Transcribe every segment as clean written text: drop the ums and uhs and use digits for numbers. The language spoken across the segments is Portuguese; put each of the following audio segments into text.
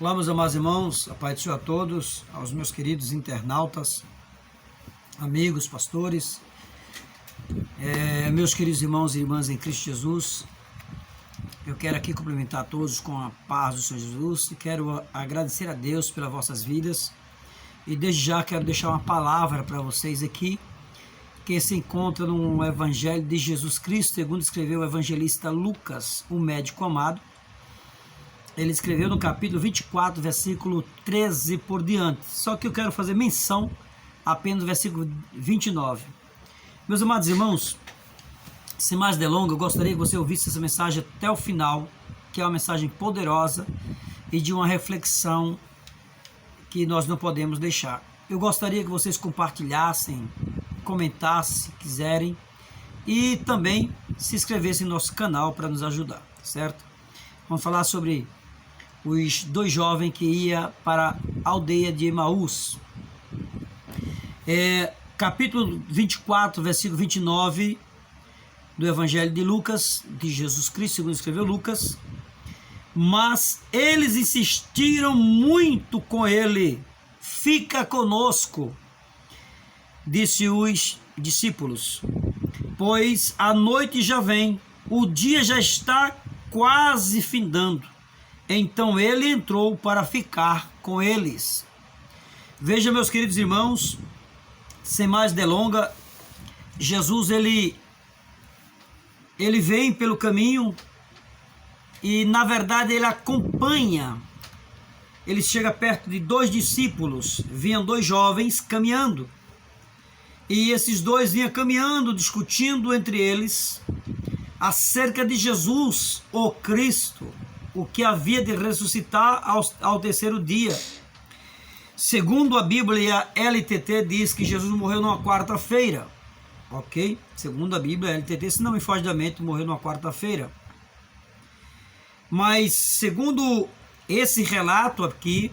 Olá, meus amados irmãos, a paz do Senhor a todos, aos meus queridos internautas, amigos, pastores, meus queridos irmãos e irmãs em Cristo Jesus. Eu quero aqui cumprimentar a todos com a paz do Senhor Jesus e quero agradecer a Deus pelas vossas vidas. E desde já quero deixar uma palavra para vocês aqui, que se encontra no Evangelho de Jesus Cristo, segundo escreveu o evangelista Lucas, o médico amado. Ele escreveu no capítulo 24, versículo 13 por diante. Só que eu quero fazer menção apenas do versículo 29. Meus amados irmãos, sem mais delongas, eu gostaria que você ouvisse essa mensagem até o final, que é uma mensagem poderosa e de uma reflexão que nós não podemos deixar. Eu gostaria que vocês compartilhassem, comentassem se quiserem e também se inscrevessem no nosso canal para nos ajudar, certo? Vamos falar sobre os dois jovens que iam para a aldeia de Emaús. Capítulo 24, versículo 29 do Evangelho de Lucas, de Jesus Cristo, segundo escreveu Lucas. Mas eles insistiram muito com ele. Fica conosco, disse os discípulos, pois a noite já vem, o dia já está quase findando. Então ele entrou para ficar com eles. Veja, meus queridos irmãos, sem mais delonga, Jesus ele vem pelo caminho e na verdade ele acompanha. Ele chega perto de dois discípulos, vinham dois jovens caminhando. E esses dois vinham caminhando, discutindo entre eles acerca de Jesus, o Cristo, o que havia de ressuscitar ao terceiro dia. Segundo a Bíblia, a LTT diz que Jesus morreu numa quarta-feira, ok? Segundo a Bíblia, a LTT, se não me foge da mente, morreu numa quarta-feira. Mas, segundo esse relato aqui,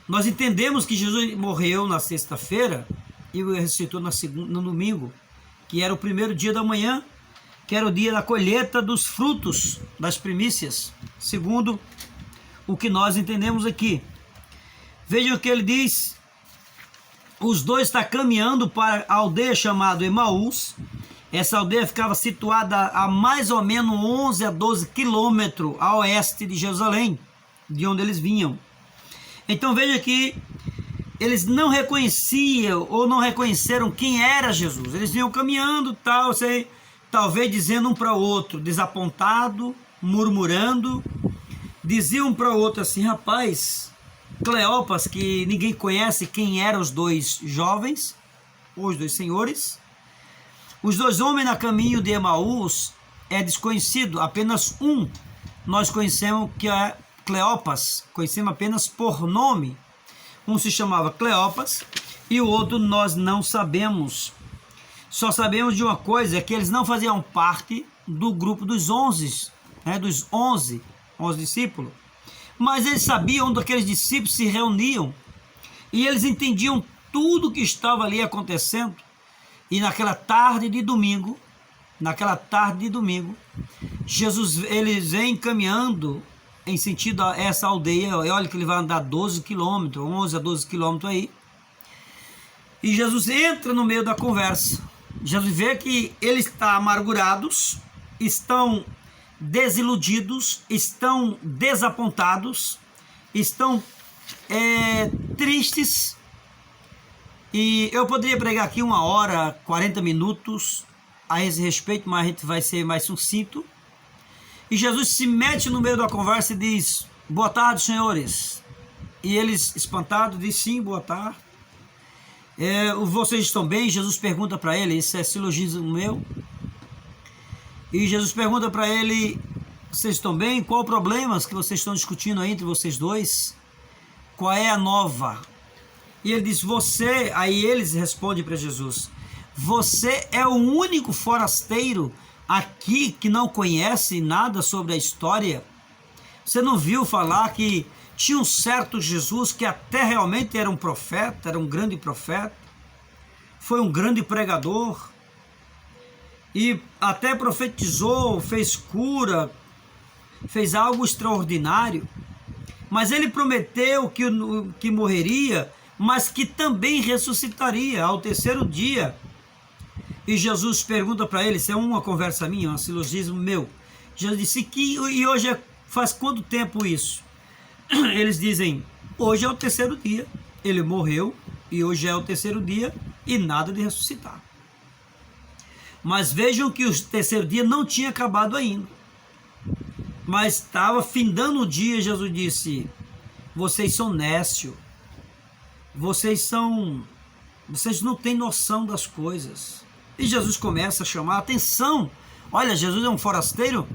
nós entendemos que Jesus morreu na sexta-feira e ressuscitou no domingo, que era o primeiro dia da manhã, que era o dia da colheita dos frutos, das primícias, segundo o que nós entendemos aqui. Vejam o que ele diz: os dois estão caminhando para a aldeia chamada Emaús. Essa aldeia ficava situada a mais ou menos 11 a 12 quilômetros a oeste de Jerusalém, de onde eles vinham. Então veja que eles não reconheciam ou não reconheceram quem era Jesus. Eles vinham caminhando, talvez dizendo um para o outro, desapontado, murmurando, diziam um para o outro assim: rapaz, Cleopas, que ninguém conhece quem eram os dois jovens, os dois senhores. Os dois homens na caminho de Emaús é desconhecido, apenas um nós conhecemos, que é Cleopas, conhecemos apenas por nome. Um se chamava Cleopas e o outro nós não sabemos. Só sabemos de uma coisa, é que eles não faziam parte do grupo dos 11, dos 11 discípulos. Mas eles sabiam onde aqueles discípulos se reuniam e eles entendiam tudo que estava ali acontecendo. E naquela tarde de domingo, Jesus eles vem caminhando em sentido a essa aldeia. Olha que ele vai andar 12 quilômetros, 11 a 12 quilômetros aí. E Jesus entra no meio da conversa. Jesus vê que eles estão amargurados, estão desiludidos, estão desapontados, estão tristes. E eu poderia pregar aqui 1 hora, 40 minutos a esse respeito, mas a gente vai ser mais sucinto. E Jesus se mete no meio da conversa e diz: boa tarde, senhores. E eles, espantados, dizem: sim, boa tarde. Vocês estão bem? Jesus pergunta para ele, isso é silogismo meu. E Jesus pergunta para ele: vocês estão bem? Qual o problema que vocês estão discutindo aí entre vocês dois? Qual é a nova? E ele diz: você, aí eles respondem para Jesus: você é o único forasteiro aqui que não conhece nada sobre a história? Você não viu falar que tinha um certo Jesus que até realmente era um profeta, era um grande profeta, foi um grande pregador e até profetizou, fez cura, fez algo extraordinário? Mas ele prometeu que morreria, mas que também ressuscitaria ao terceiro dia. E Jesus pergunta para ele, isso é uma conversa minha, um silogismo meu. Jesus disse e hoje faz quanto tempo isso? Eles dizem, hoje é o terceiro dia. Ele morreu e hoje é o terceiro dia e nada de ressuscitar. Mas vejam que o terceiro dia não tinha acabado ainda. Mas estava findando o dia. Jesus disse, vocês são nécios. Vocês não têm noção das coisas. E Jesus começa a chamar a atenção. Olha, Jesus é um forasteiro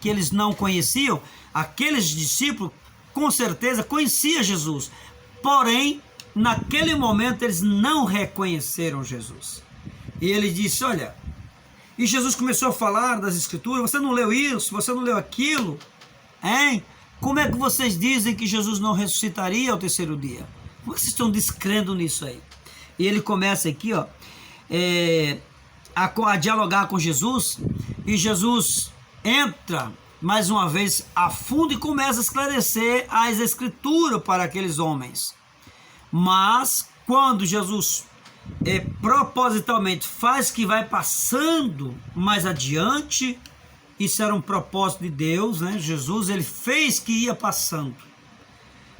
que eles não conheciam. Aqueles discípulos com certeza conheciam Jesus. Porém, naquele momento eles não reconheceram Jesus. E ele disse, olha, e Jesus começou a falar das escrituras, você não leu isso, você não leu aquilo, hein? Como é que vocês dizem que Jesus não ressuscitaria ao terceiro dia? Como é que vocês estão descrendo nisso aí? E ele começa aqui, ó, a dialogar com Jesus, e Jesus entra mais uma vez a fundo e começa a esclarecer as escrituras para aqueles homens. Mas quando Jesus propositalmente faz que vai passando mais adiante, isso era um propósito de Deus, né? Jesus, ele fez que ia passando.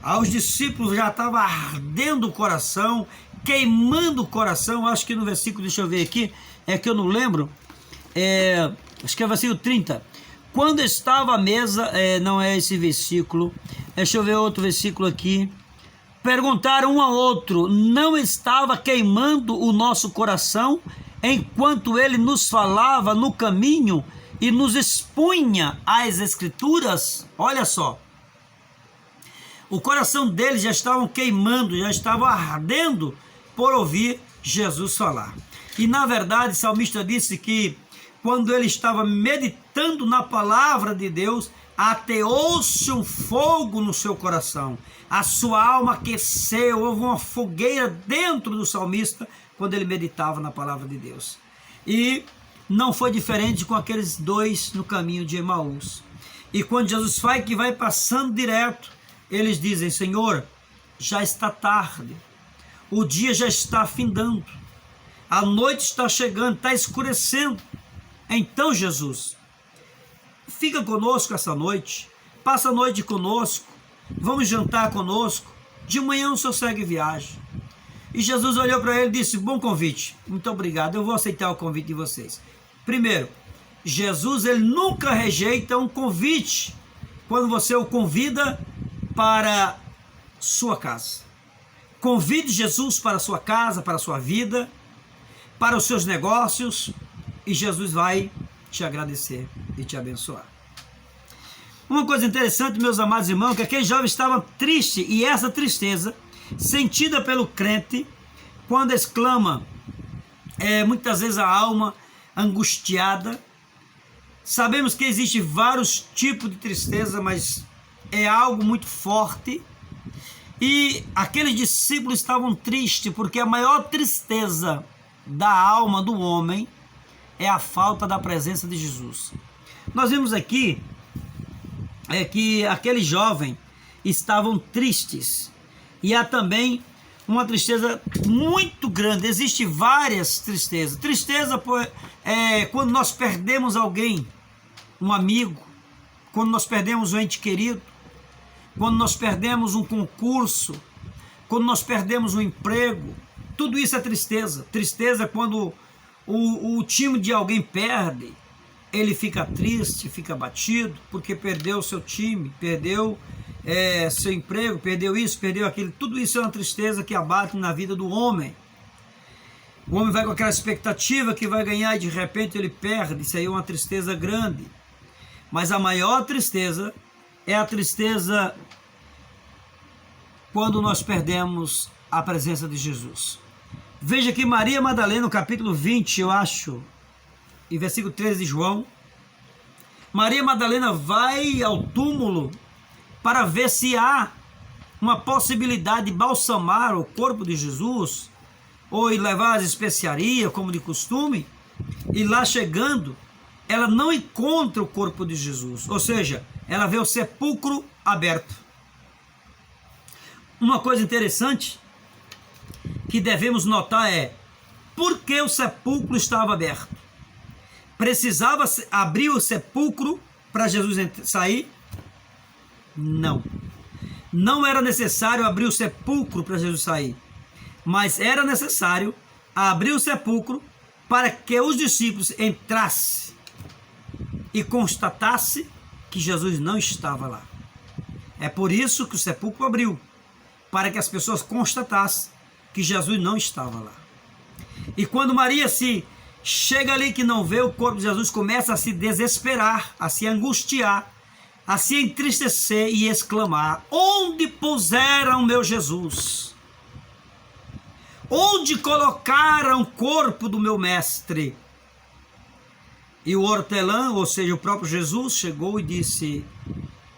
Aos discípulos já estava ardendo o coração, queimando o coração. Acho que no versículo, deixa eu ver aqui, é que eu não lembro, acho que é o versículo 30. Quando estava à mesa, não é esse versículo, deixa eu ver outro versículo aqui. Perguntaram um ao outro, não estava queimando o nosso coração enquanto ele nos falava no caminho e nos expunha as escrituras? Olha só, o coração deles já estava queimando, já estava ardendo por ouvir Jesus falar. E na verdade o salmista disse que quando ele estava meditando na palavra de Deus, ateou-se um fogo no seu coração, a sua alma aqueceu, houve uma fogueira dentro do salmista quando ele meditava na palavra de Deus. E não foi diferente com aqueles dois no caminho de Emaús. E quando Jesus faz que vai passando direto, eles dizem, Senhor, já está tarde, o dia já está findando, a noite está chegando, está escurecendo. Então Jesus, fica conosco essa noite, passa a noite conosco, vamos jantar conosco, de manhã o senhor segue viagem. E Jesus olhou para ele e disse, bom convite, muito obrigado, eu vou aceitar o convite de vocês. Primeiro, Jesus, ele nunca rejeita um convite quando você o convida para sua casa. Convide Jesus para a sua casa, para a sua vida, para os seus negócios, e Jesus vai te agradecer e te abençoar. Uma coisa interessante, meus amados irmãos, que aquele jovem estava triste, e essa tristeza, sentida pelo crente, quando exclama, muitas vezes a alma angustiada. Sabemos que existe vários tipos de tristeza, mas é algo muito forte. E aqueles discípulos estavam tristes, porque a maior tristeza da alma do homem é a falta da presença de Jesus. Nós vimos aqui que aquele jovem estavam tristes, e há também uma tristeza muito grande. Existe várias tristezas. Tristeza quando nós perdemos alguém, um amigo, quando nós perdemos um ente querido, quando nós perdemos um concurso, quando nós perdemos um emprego. Tudo isso é tristeza. Tristeza quando o time de alguém perde, ele fica triste, fica abatido, porque perdeu seu time, perdeu seu emprego, perdeu isso, perdeu aquilo. Tudo isso é uma tristeza que abate na vida do homem. O homem vai com aquela expectativa que vai ganhar e de repente ele perde. Isso aí é uma tristeza grande. Mas a maior tristeza é a tristeza quando nós perdemos a presença de Jesus. Veja que Maria Madalena, no capítulo 20, eu acho, e versículo 13 de João, Maria Madalena vai ao túmulo para ver se há uma possibilidade de balsamar o corpo de Jesus, ou ir levar as especiarias, como de costume, e lá chegando, ela não encontra o corpo de Jesus, ou seja, ela vê o sepulcro aberto. Uma coisa interessante que devemos notar é por que o sepulcro estava aberto. Precisava abrir o sepulcro para Jesus sair? Não. Não era necessário abrir o sepulcro para Jesus sair, mas era necessário abrir o sepulcro para que os discípulos entrassem e constatassem que Jesus não estava lá. É por isso que o sepulcro abriu, para que as pessoas constatassem que Jesus não estava lá. E quando Maria se chega ali que não vê o corpo de Jesus, começa a se desesperar, a se angustiar, a se entristecer e exclamar: onde puseram meu Jesus? Onde colocaram o corpo do meu mestre? E o hortelã, ou seja, o próprio Jesus, chegou e disse: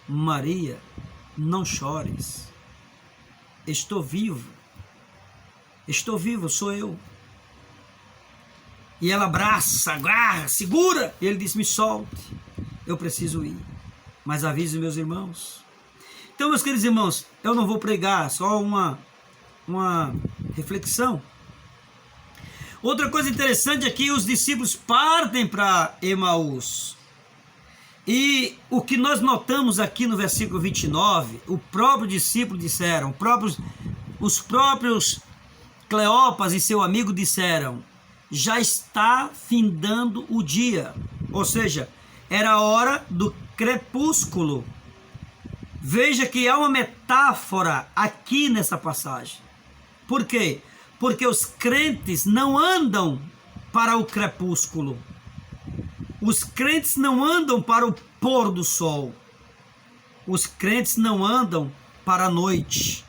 Maria, não chores, estou vivo, sou eu. E ela abraça, agarra, segura, e ele disse: me solte, eu preciso ir, mas avise meus irmãos. Então, meus queridos irmãos, eu não vou pregar, só uma reflexão. Outra coisa interessante é que os discípulos partem para Emaús. E o que nós notamos aqui no versículo 29, o próprio discípulo disseram, os próprios Cleopas e seu amigo disseram: já está findando o dia. Ou seja, era a hora do crepúsculo. Veja que há uma metáfora aqui nessa passagem. Por quê? Porque os crentes não andam para o crepúsculo. Os crentes não andam para o pôr do sol. Os crentes não andam para a noite.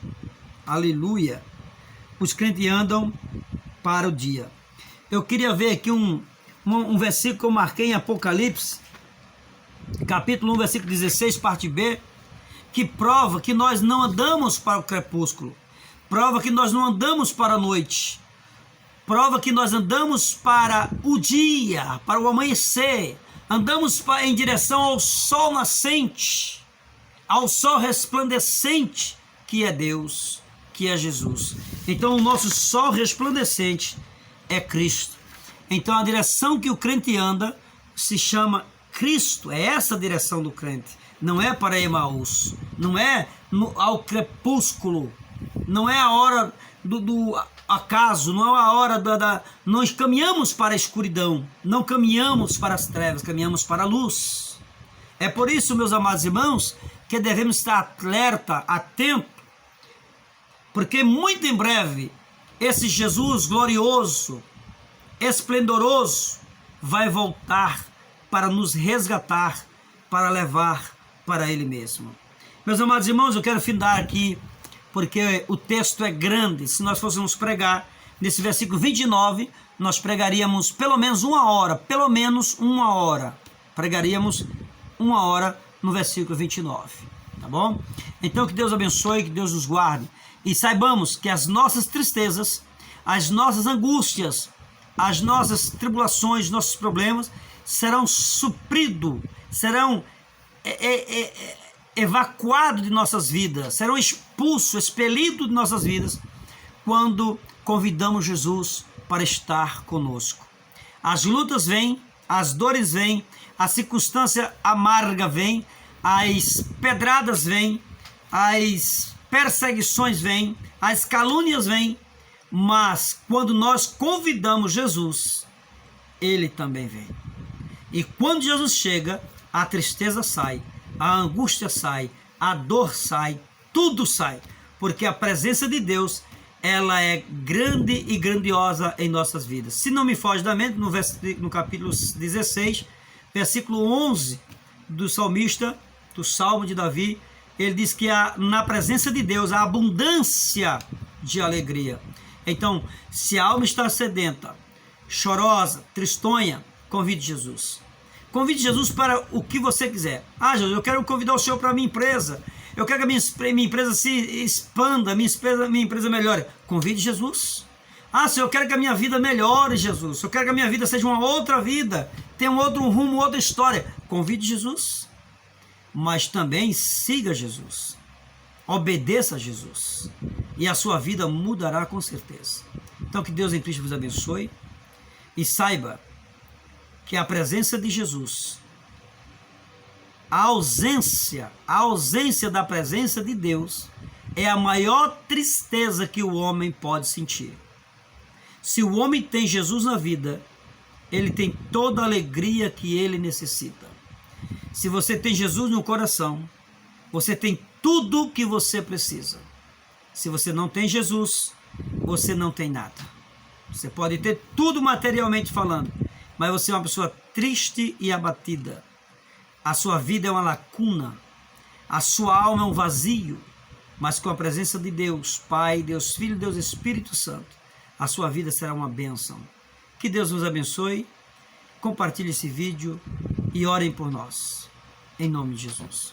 Aleluia. Os crentes andam para o dia. Eu queria ver aqui um versículo que eu marquei em Apocalipse, capítulo 1, versículo 16, parte B, que prova que nós não andamos para o crepúsculo. Prova que nós não andamos para a noite. Prova que nós andamos para o dia, para o amanhecer. Andamos em direção ao sol nascente, ao sol resplandecente, que é Deus, que é Jesus. Então o nosso sol resplandecente é Cristo. Então a direção que o crente anda se chama Cristo. É essa a direção do crente. Não é para Emaús, não é ao crepúsculo, não é a hora do acaso, não é a hora nós caminhamos para a escuridão, não caminhamos para as trevas, caminhamos para a luz. É por isso, meus amados irmãos, que devemos estar alerta, atento, porque muito em breve esse Jesus glorioso, esplendoroso, vai voltar para nos resgatar, para levar para Ele mesmo. Meus amados irmãos, eu quero findar aqui, porque o texto é grande. Se nós fôssemos pregar nesse versículo 29, nós pregaríamos pelo menos uma hora, pregaríamos uma hora no versículo 29, tá bom? Então que Deus abençoe, que Deus nos guarde, e saibamos que as nossas tristezas, as nossas angústias, as nossas tribulações, nossos problemas serão supridos, serão evacuados de nossas vidas, serão expulsos, expelidos de nossas vidas, quando convidamos Jesus para estar conosco. As lutas vêm, as dores vêm, a circunstância amarga vem, as pedradas vêm, as perseguições vêm, as calúnias vêm, mas quando nós convidamos Jesus, Ele também vem. E quando Jesus chega, a tristeza sai, a angústia sai, a dor sai, tudo sai, porque a presença de Deus, ela é grande e grandiosa em nossas vidas. Se não me foge da mente, no capítulo 16, versículo 11 do salmista, do Salmo de Davi, ele diz que na presença de Deus há abundância de alegria. Então, se a alma está sedenta, chorosa, tristonha, convide Jesus. Convide Jesus para o que você quiser. Jesus, eu quero convidar o Senhor para a minha empresa. Eu quero que a minha empresa se expanda, minha empresa melhore. Convide Jesus. Senhor, eu quero que a minha vida melhore, Jesus. Eu quero que a minha vida seja uma outra vida, tenha um outro rumo, outra história. Convide Jesus. Mas também siga Jesus. Obedeça a Jesus e a sua vida mudará com certeza. Então que Deus em Cristo vos abençoe e saiba que a presença de Jesus, a ausência da presença de Deus é a maior tristeza que o homem pode sentir. Se o homem tem Jesus na vida, ele tem toda a alegria que ele necessita. Se você tem Jesus no coração, você tem tudo o que você precisa. Se você não tem Jesus, você não tem nada. Você pode ter tudo materialmente falando, mas você é uma pessoa triste e abatida. A sua vida é uma lacuna, a sua alma é um vazio, mas com a presença de Deus, Pai, Deus Filho, Deus Espírito Santo, a sua vida será uma bênção. Que Deus nos abençoe, compartilhe esse vídeo e orem por nós, em nome de Jesus.